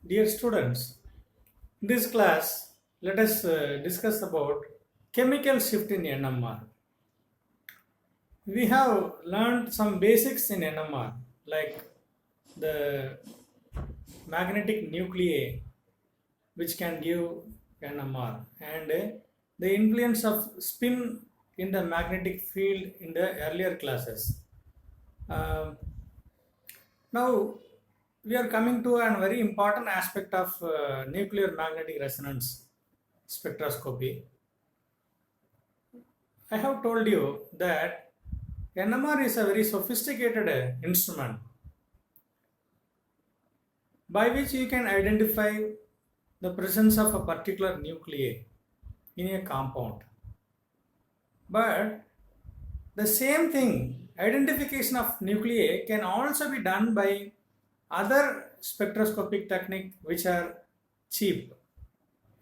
Dear students, in this class, let us discuss about chemical shift in NMR. We have learned some basics in NMR, like the magnetic nuclei, which can give NMR, and the influence of spin in the magnetic field in the earlier classes. Um, Now, we are coming to a very important aspect of nuclear magnetic resonance spectroscopy. I have told you that NMR is a very sophisticated instrument by which you can identify the presence of a particular nuclei in a compound. But the same thing, identification of nuclei, can also be done by other spectroscopic technique which are cheap,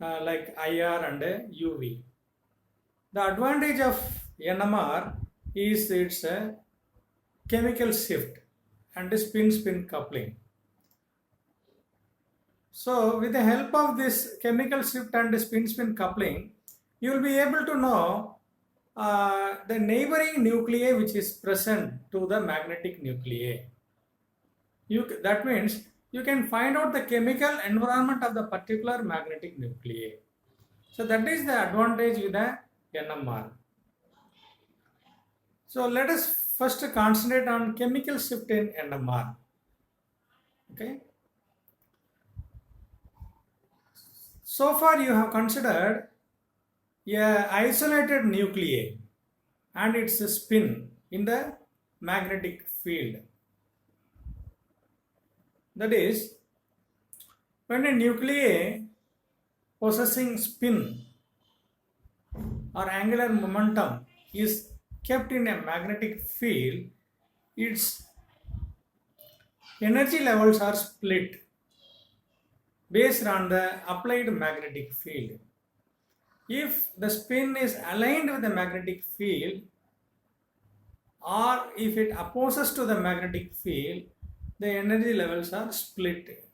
like IR and UV. The advantage of NMR is its chemical shift and spin-spin coupling. So with the help of this chemical shift and spin-spin coupling, you will be able to know the neighboring nuclei which is present to the magnetic nuclei. That means you can find out the chemical environment of the particular magnetic nuclei. So that is the advantage with the NMR. So let us first concentrate on chemical shift in NMR. Okay. So far you have considered a isolated nuclei and its spin in the magnetic field. That is, when a nuclei possessing spin or angular momentum is kept in a magnetic field, its energy levels are split based on the applied magnetic field. If the spin is aligned with the magnetic field, or if it opposes to the magnetic field, the energy levels are split.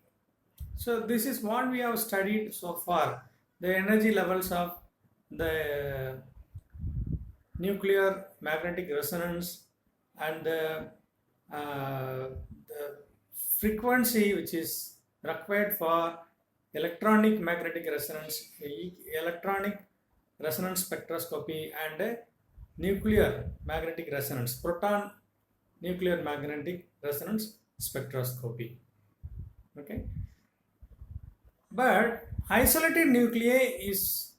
So this is what we have studied so far, the energy levels of the nuclear magnetic resonance and the frequency which is required for electronic magnetic resonance, electronic resonance spectroscopy, and nuclear magnetic resonance, proton nuclear magnetic resonance spectroscopy. Okay, but isolated nuclei is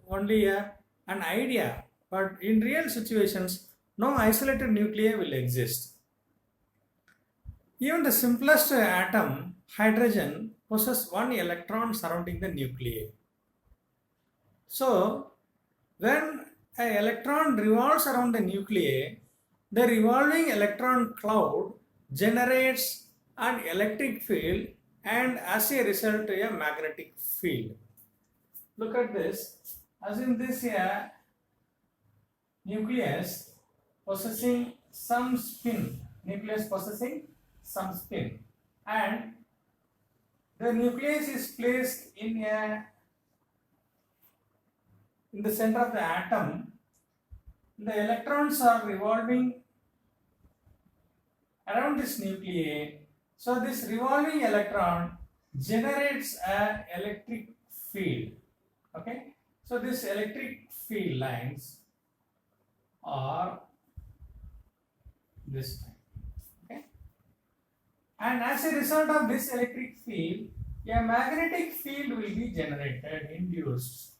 only an idea, but in real situations no isolated nuclei will exist. Even the simplest atom, hydrogen, possesses one electron surrounding the nuclei. So when an electron revolves around the nuclei, the revolving electron cloud generates an electric field and as a result a magnetic field. Look at this. As in this nucleus possessing some spin, and the nucleus is placed in the center of the atom. The electrons are revolving around this nuclei. So this revolving electron generates an electric field. Okay. So this electric field lines are this type. Okay. And as a result of this electric field, a magnetic field will be generated, induced.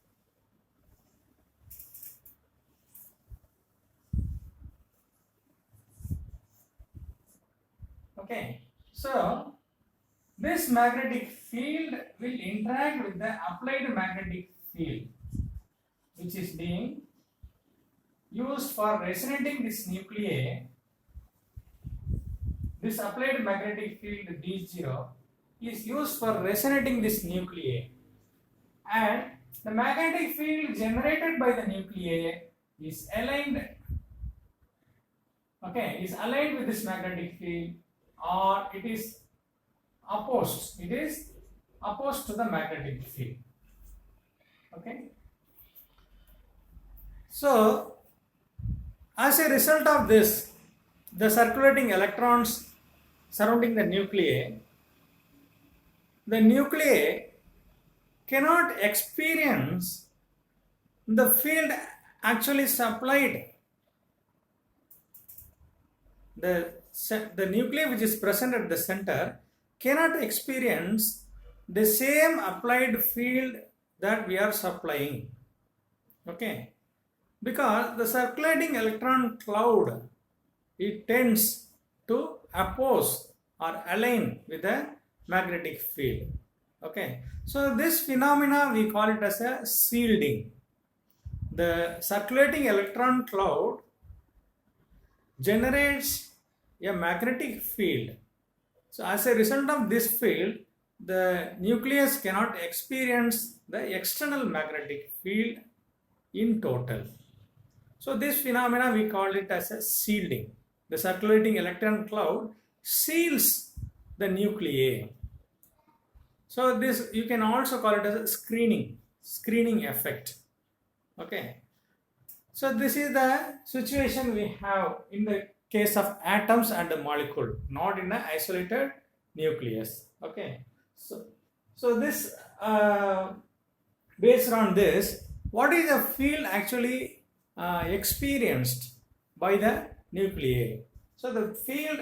Okay, so this magnetic field will interact with the applied magnetic field, which is being used for resonating this nuclei. This applied magnetic field D0 is used for resonating this nuclei, and the magnetic field generated by the nuclei is aligned. Okay, is aligned with this magnetic field, or it is opposed. It is opposed to the magnetic field. Okay. So, as a result of this, the circulating electrons surrounding the nuclei cannot experience the field actually supplied. The nuclei which is present at the center cannot experience the same applied field that we are supplying. Okay, because the circulating electron cloud, it tends to oppose or align with the magnetic field. Okay, so this phenomena we call it as a shielding. The circulating electron cloud generates a magnetic field. So as a result of this field, the nucleus cannot experience the external magnetic field in total. So this phenomena we call it as a shielding. The circulating electron cloud shields the nuclei. So this you can also call it as a screening effect. Okay. So this is the situation we have in the case of atoms and the molecule, not in an isolated nucleus. Okay. So this based on this, what is the field actually experienced by the nuclei? So the field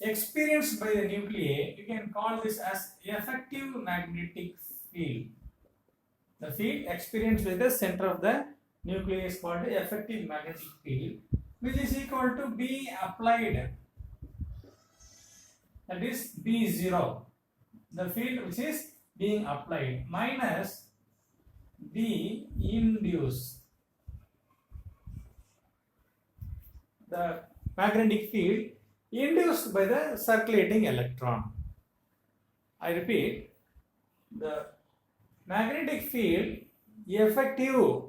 experienced by the nuclei, you can call this as effective magnetic field. The field experienced by the center of the nuclei is called the effective magnetic field, which is equal to B applied, that is B0, the field which is being applied, minus B induced, the magnetic field induced by the circulating electron. I repeat, the magnetic field effective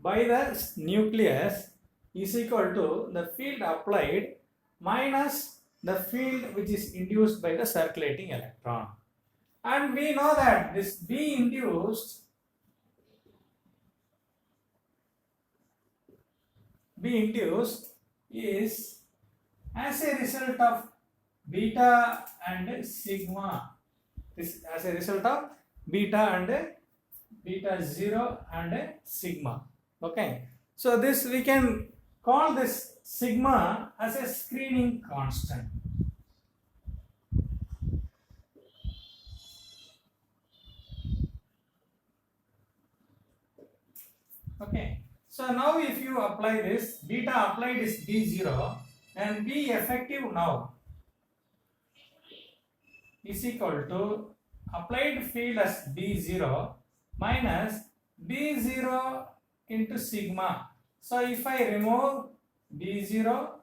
by the nucleus is equal to the field applied minus the field which is induced by the circulating electron. And we know that this B induced is as a result of beta and sigma. This as a result of beta 0 and sigma. Okay, so this we can call this sigma as a screening constant. Okay, so now if you apply this, beta applied is B0 and B effective now is equal to applied field as B0 minus B0 into sigma. So if I remove B0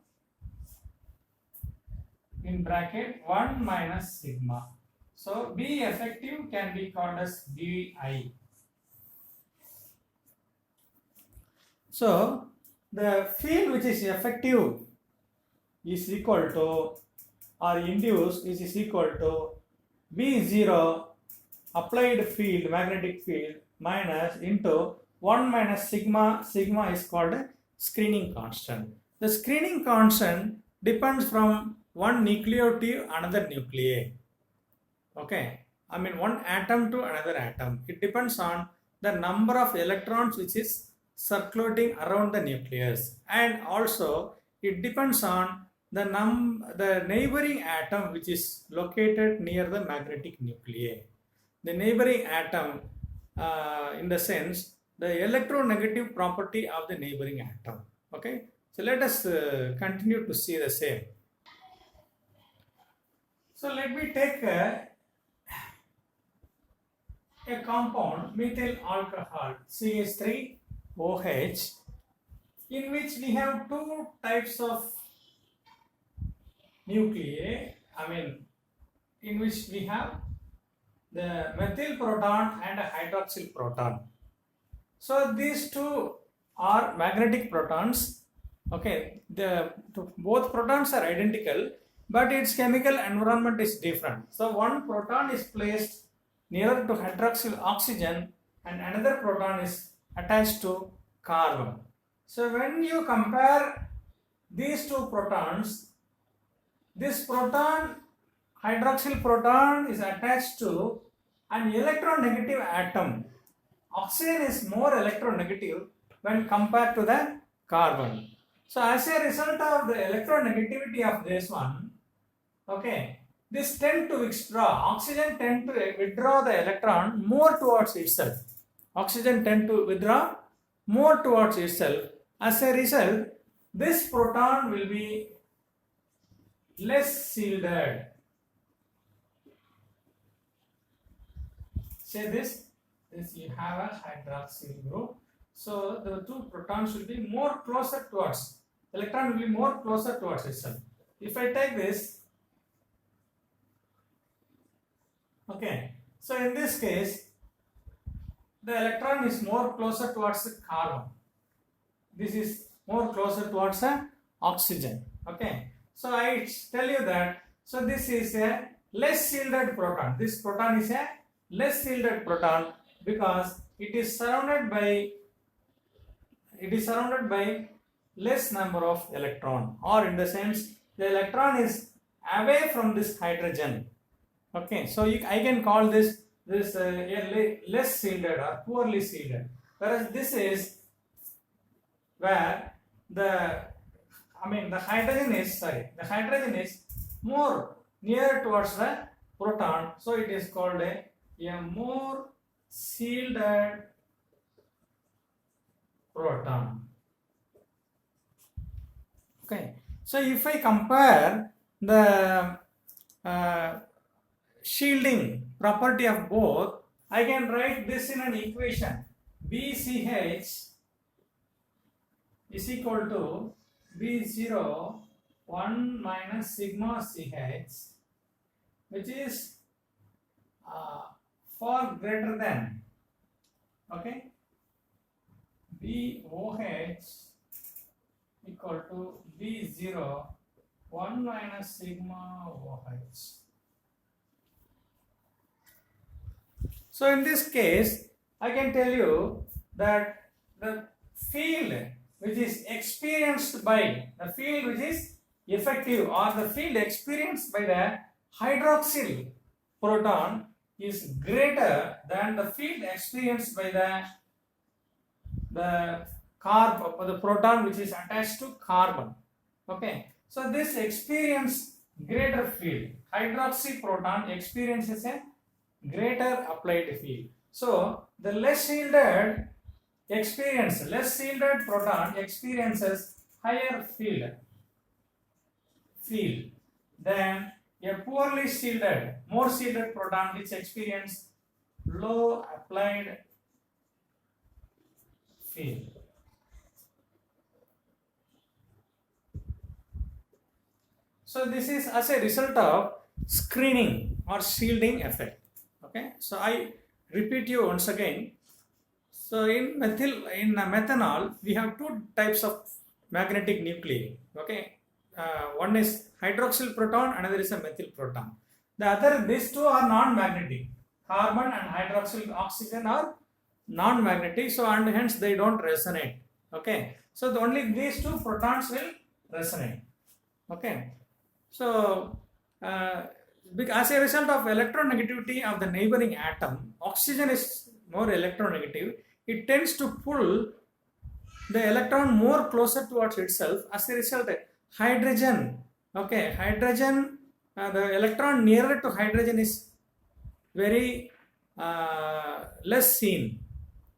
in bracket 1 minus sigma, so B effective can be called as Bi. So the field which is effective is equal to, or induced is equal to B0 applied field, magnetic field, minus into 1 minus sigma. Sigma is called a screening constant. The screening constant depends from one nucleus to another nuclei. Okay, I mean one atom to another atom. It depends on the number of electrons which is circulating around the nucleus, and also it depends on the neighboring atom which is located near the magnetic nuclei. The neighboring atom, in the sense, the electronegative property of the neighboring atom. Okay, so let us continue to see the same. So let me take a compound, methyl alcohol, CH3OH, in which we have two types of nuclei, in which we have the methyl proton and a hydroxyl proton. So these two are magnetic protons. Okay, both protons are identical, but its chemical environment is different. So one proton is placed nearer to hydroxyl oxygen and another proton is attached to carbon. So when you compare these two protons, this proton, hydroxyl proton, is attached to an electronegative atom. Oxygen is more electronegative when compared to the carbon. So as a result of the electronegativity of this one, okay, this tend to withdraw. Oxygen tend to withdraw the electron more towards itself. Oxygen tend to withdraw more towards itself. As a result, this proton will be less shielded. Say this you have a hydroxyl group. So the two protons will be more closer towards, electron will be more closer towards itself. If I take this, okay, so in this case, the electron is more closer towards the carbon. This is more closer towards the oxygen. Okay, so I tell you that, so this is a less shielded proton. This proton is a less shielded proton because it is surrounded by less number of electron, or in the sense the electron is away from this hydrogen. Okay, so I can call this a less shielded or poorly shielded, whereas this is where the hydrogen is more near towards the proton, so it is called a more shielded proton. Okay, so if I compare the shielding property of both, I can write this in an equation. BCH is equal to B0 1 minus sigma CH, which is far greater than, okay, BOH equal to B0 1 minus sigma OH. So in this case, I can tell you that the field which is experienced by, the field which is effective, or the field experienced by the hydroxyl proton is greater than the field experienced by the proton which is attached to carbon. Okay, so this experience greater field. Hydroxy proton experiences a greater applied field. So the less shielded proton experiences higher field than a poorly shielded, more shielded proton which experience low applied field. So this is as a result of screening or shielding effect. Okay, so I repeat you once again. So in methanol, we have two types of magnetic nuclei. Okay, one is hydroxyl proton, another is a methyl proton. These two are non-magnetic. Carbon and hydroxyl oxygen are non-magnetic, so and hence they don't resonate. Okay, so only these two protons will resonate. Okay, so as a result of electronegativity of the neighboring atom, oxygen is more electronegative. It tends to pull the electron more closer towards itself. As a result, hydrogen, the electron nearer to hydrogen is very less seen.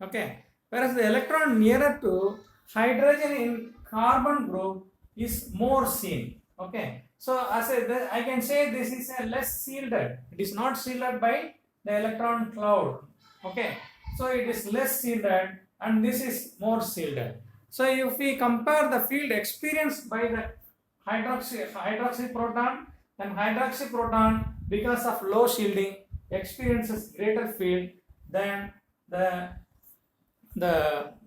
Okay, whereas the electron nearer to hydrogen in carbon group is more seen. Okay, so I can say this is a less shielded. It is not shielded by the electron cloud. Okay, so it is less shielded and this is more shielded. So if we compare the field experienced by the hydroxy proton, then hydroxy proton, because of low shielding, experiences greater field than the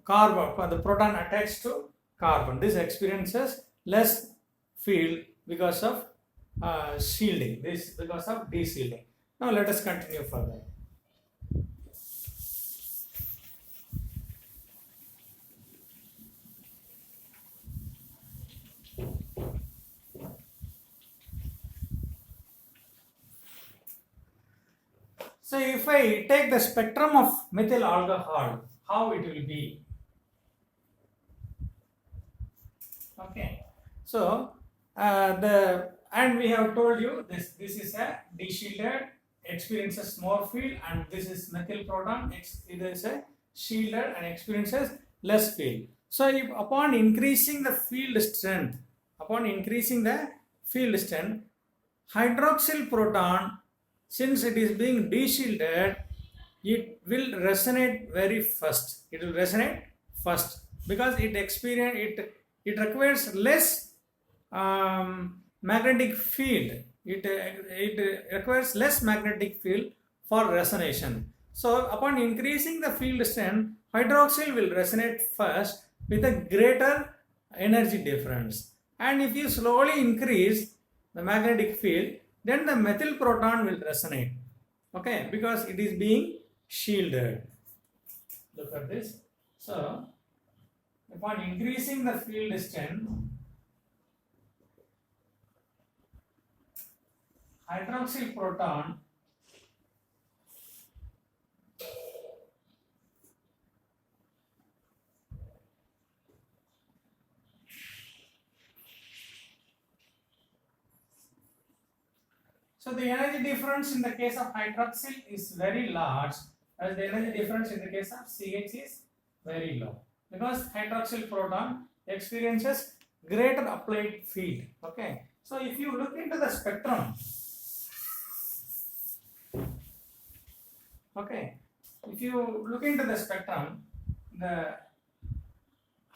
carbon, the proton attached to carbon. This experiences less field because of shielding. This because of de-shielding. Now let us continue further. So if I take the spectrum of methyl alcohol, how it will be? Okay. So and we have told you this is a de-shielded, experiences more field, and this is methyl proton. It is a shielded and experiences less field. So if upon increasing the field strength, hydroxyl proton, since it is being de-shielded, it will resonate very first. It will resonate first because it requires less magnetic field. It requires less magnetic field for resonation. So upon increasing the field strength, hydroxyl will resonate first with a greater energy difference. And if you slowly increase the magnetic field, then the methyl proton will resonate. Okay, because it is being shielded. Look at this. So upon increasing the field strength, hydroxyl proton so the energy difference in the case of hydroxyl is very large, as the energy difference in the case of CH is very low, because hydroxyl proton experiences greater applied field. Okay, so if you look into the spectrum, okay, if you look into the spectrum, the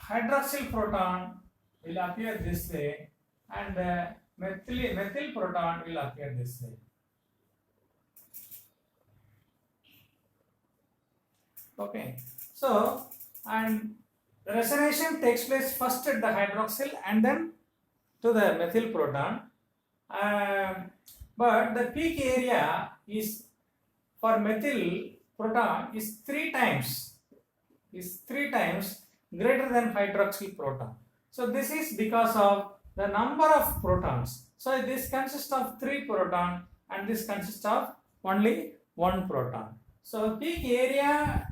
hydroxyl proton will appear this way, and the methyl proton will appear this way. Okay, so and resonation takes place first at the hydroxyl and then to the methyl proton, but the peak area is for methyl proton is three times greater than hydroxyl proton. So this is because of the number of protons. So this consists of 3 proton and this consists of only 1 proton. So peak area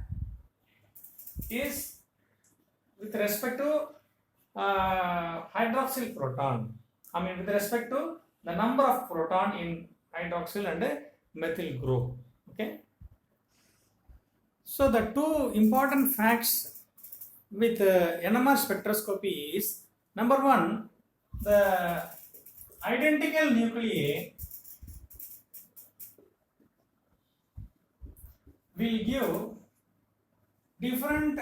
is with respect to hydroxyl proton. With respect to the number of proton in hydroxyl and methyl group. Okay. So the two important facts with NMR spectroscopy is, number one, the identical nuclei will give different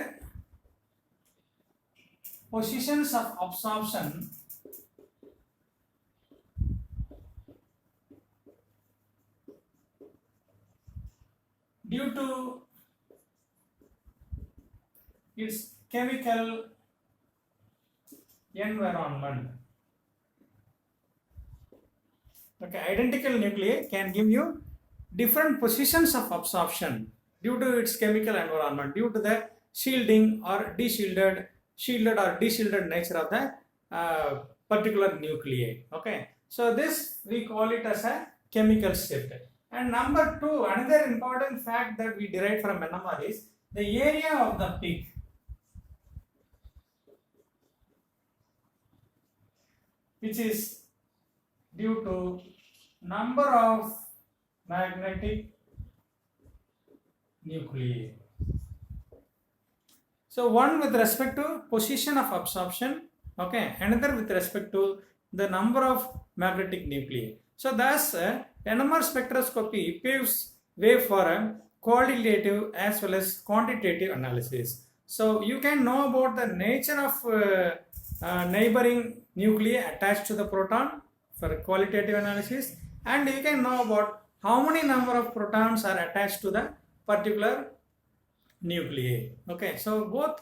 positions of absorption due to its chemical environment. Okay, identical nuclei can give you different positions of absorption due to its chemical environment, due to the shielding or shielded or de-shielded nature of the particular nuclei. Okay, so this we call it as a chemical shift. And number two, another important fact that we derive from NMR is the area of the peak. Which is due to number of magnetic nuclei. So one with respect to position of absorption, okay, another with respect to the number of magnetic nuclei. So thus NMR spectroscopy paves way for a qualitative as well as quantitative analysis. So you can know about the nature of neighboring nuclei attached to the proton for qualitative analysis, and you can know about how many number of protons are attached to the particular nuclei. Okay, so both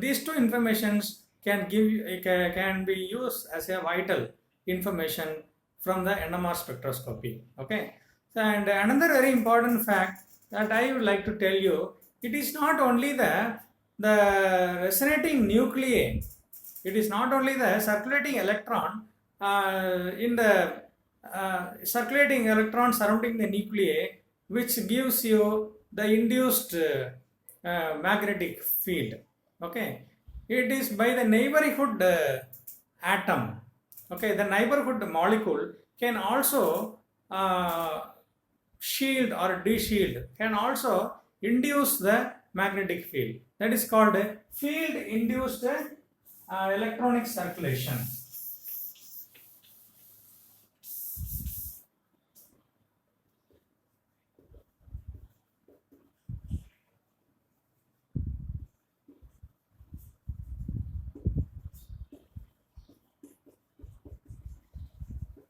these two informations can be used as a vital information from the NMR spectroscopy. Okay. So, and another very important fact that I would like to tell you, it is not only the resonating nuclei, it is not only the circulating electron in the circulating electron surrounding the nuclei which gives you the induced magnetic field. Okay, it is by the neighborhood atom. Okay, the neighborhood molecule can also shield or de-shield, can also induce the magnetic field. That is called field induced electronic circulation.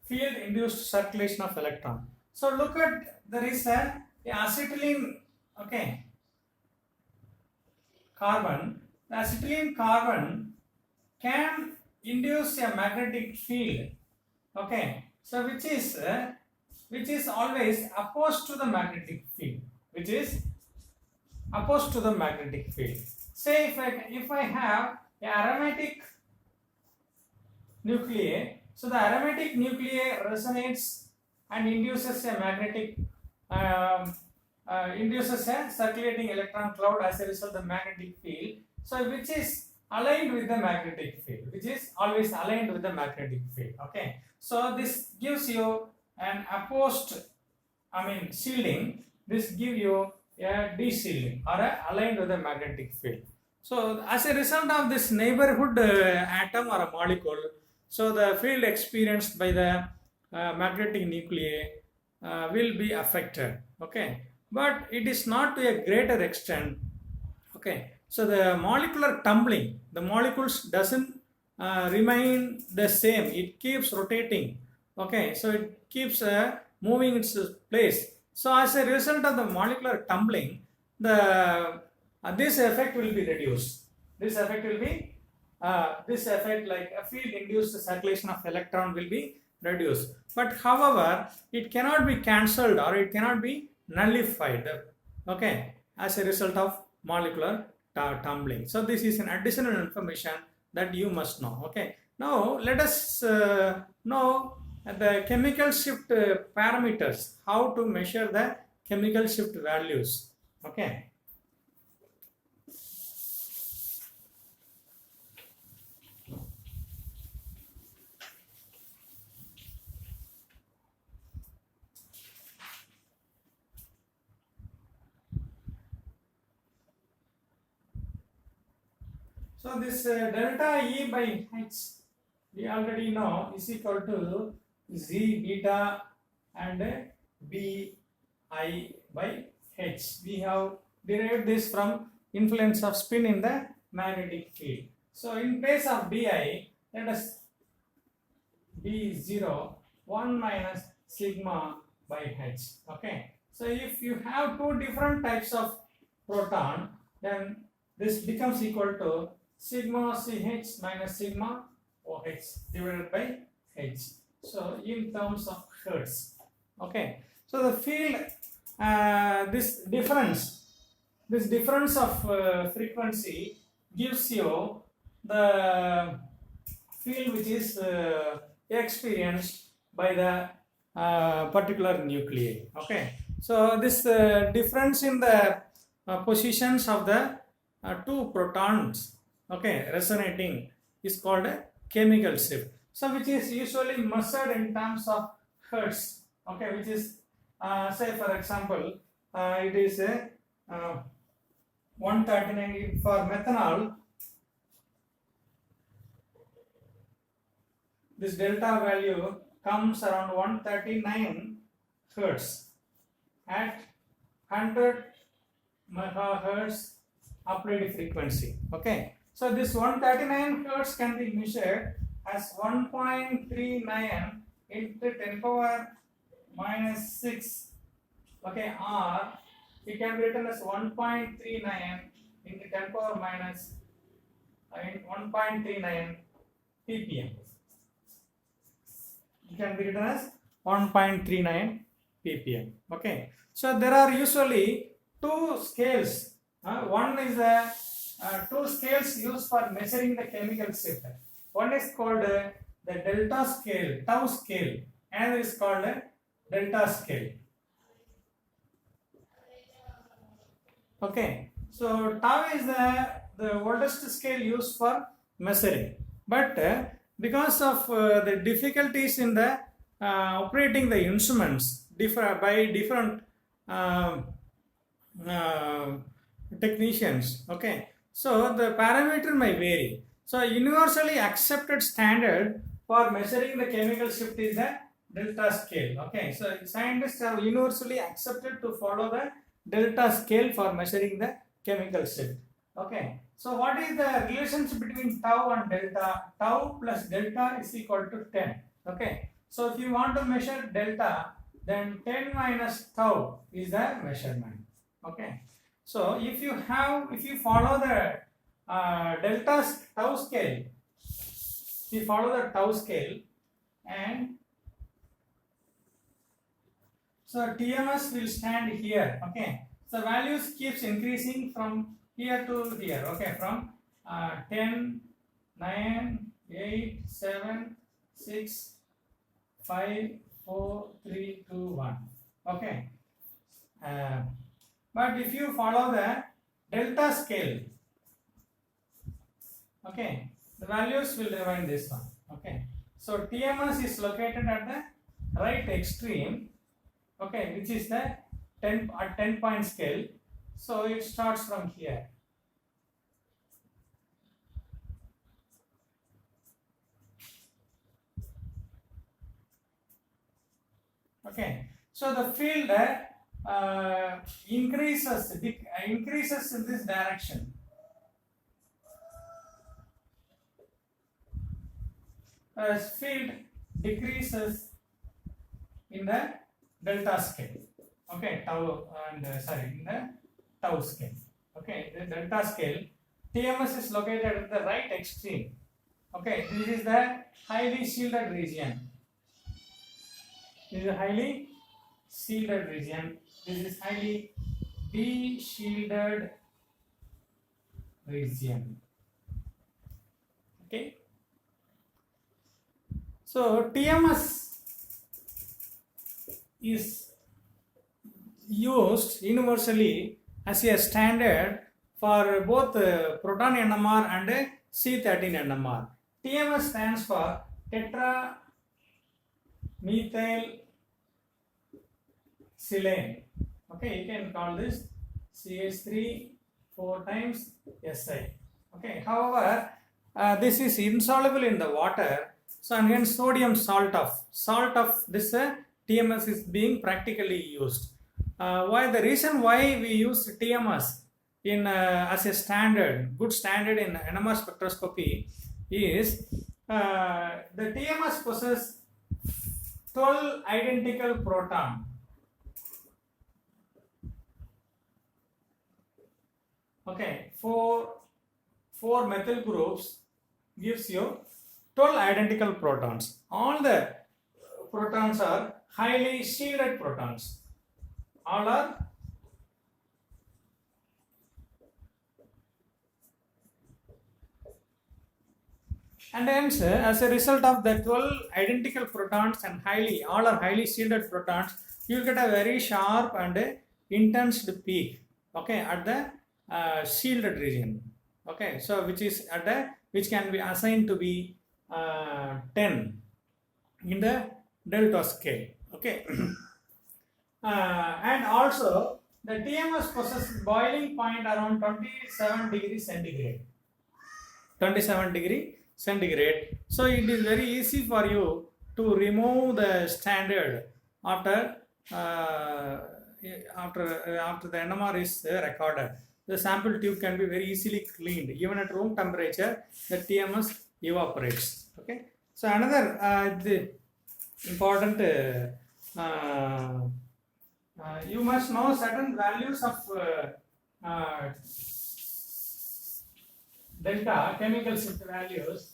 Field induced circulation of electron. So look at, there is a acetylene, okay, carbon. The acetylene carbon can induce a magnetic field, okay, so which is always opposed to the magnetic field, which is opposed to the magnetic field. Say if I have a aromatic nuclei, so the aromatic nuclei resonates and induces a magnetic induces a circulating electron cloud as a result of the magnetic field, so which is aligned with the magnetic field, which is always aligned with the magnetic field. Okay, so this gives you an opposed, shielding. This give you a de-shielding or a aligned with the magnetic field. So as a result of this neighborhood atom or a molecule, so the field experienced by the magnetic nuclei will be affected. Okay, but it is not to a greater extent. Okay, so the molecular tumbling, the molecules doesn't remain the same, it keeps rotating. Okay, so it keeps moving its place. So as a result of the molecular tumbling, the this effect will be reduced. This effect will be this effect, like a field induced circulation of electron, will be reduced. But however, it cannot be cancelled or it cannot be nullified. Okay, as a result of molecular tumbling. So this is an additional information that you must know. Okay, now let us know the chemical shift parameters, how to measure the chemical shift values. Okay. So this delta E by H, we already know, is equal to Z beta and B I by H. We have derived this from influence of spin in the magnetic field. So in place of Bi, let us B0 1 minus sigma by H. Okay. So if you have two different types of proton, then this becomes equal to sigma CH minus sigma OH divided by H. So in terms of Hertz. Okay. So the field, this difference of frequency gives you the field which is experienced by the particular nuclei. Okay. So this difference in the positions of the two protons, okay, resonating, is called a chemical shift. So which is usually measured in terms of Hertz. Okay, which is say for example it is a 139 for methanol. This delta value comes around 139 Hertz at 100 megahertz applied frequency. Okay, so this 139 Hertz can be measured as 1.39 into 10 power minus 6. Okay, or it can be written as 1.39 into 10 power minus 1.39 ppm. It can be written as 1.39 ppm. Okay, so there are usually two scales. One is two scales used for measuring the chemical shift. One is called the delta scale, tau scale, and is called delta scale. Okay, so tau is the oldest scale used for measuring, but because of the difficulties in the operating the instruments by different technicians, okay, so the parameter may vary. So universally accepted standard for measuring the chemical shift is the delta scale. Okay, so scientists have universally accepted to follow the delta scale for measuring the chemical shift. Okay, so what is the relationship between tau and delta? Tau plus delta is equal to 10. Okay, so if you want to measure delta, then 10 minus tau is the measurement. Okay, so if you follow the tau scale, you follow the tau scale, and so TMS will stand here. Okay, so values keeps increasing from here to here. Okay, from 10, 9, 8, 7, 6, 5, 4, 3, 2, 1. Okay, but if you follow the delta scale, okay, the values will remain this one. Okay, so TMS is located at the right extreme. Okay, which is the 10-point scale. So it starts from here. Okay, so the field increases in this direction. As field decreases in the delta scale. Okay, tau and in the tau scale. Okay, the delta scale, TMS is located at the right extreme. Okay, this is the highly shielded region. This is a highly shielded region. This is highly de-shielded region. Okay, so TMS is used universally as a standard for both proton NMR and C13 NMR. TMS stands for tetra methyl silane. Okay, you can call this CH3 4 times Si. Okay, however, this is insoluble in the water, so and hence sodium salt of this TMS is being practically used. Why the reason why we use TMS in as a standard, good standard in NMR spectroscopy is the TMS possesses 12 identical proton. Okay, four methyl groups gives you 12 identical protons. All the protons are highly shielded protons. All are and hence as a result of the 12 identical protons and all are highly shielded protons, you will get a very sharp and intense peak, okay, at the shielded region. Okay, so which can be assigned to be 10 in the delta scale. Okay. And also the TMS possesses boiling point around 27 degrees centigrade. 27 degree centigrade. So it is very easy for you to remove the standard after the NMR is recorded. The sample tube can be very easily cleaned. Even at room temperature, the TMS evaporates. Okay. So another the important you must know certain values of delta chemical shift values.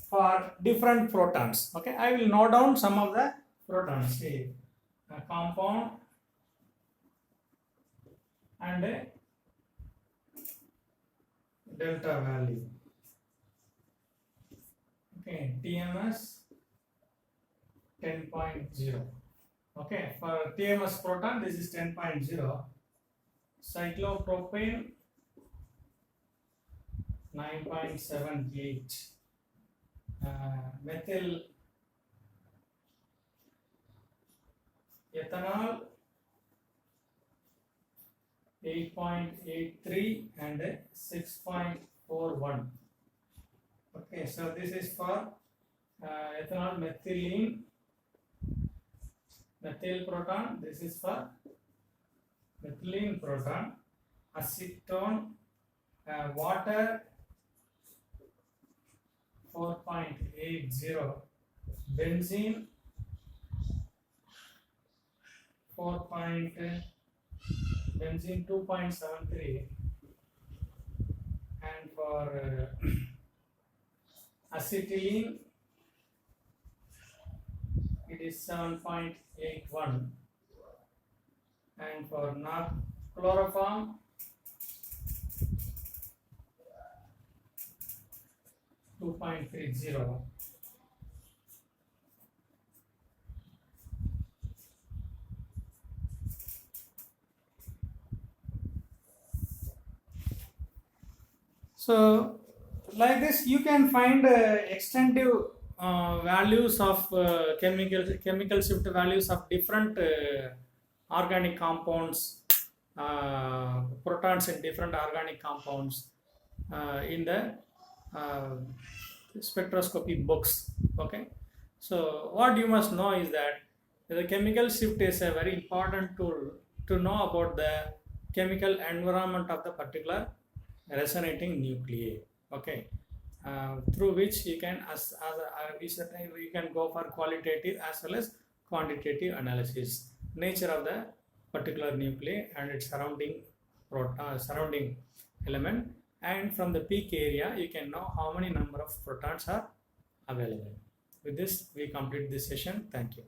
for different protons. Okay, I will note down some of the protons. See, a compound and a delta value. Okay, TMS 10.0. Okay, for TMS proton, this is 10.0. Cyclopropane 9.78. Methyl ethanol 8.83 and 6.41. Okay, so this is for ethanol, methylene, methyl proton. This is for methylene proton. Acetone, water 4.80, benzene 2.73, and for acetylene it is 7.81, and for chloroform 2.30. So like this you can find extensive values of chemical shift values of different organic compounds, protons in different organic compounds in the spectroscopy books. Okay, so what you must know is that the chemical shift is a very important tool to know about the chemical environment of the particular resonating nuclei. Okay, through which you can you can go for qualitative as well as quantitative analysis, nature of the particular nuclei and its surrounding element, and from the peak area you can know how many number of protons are available. With this we complete this session. Thank you.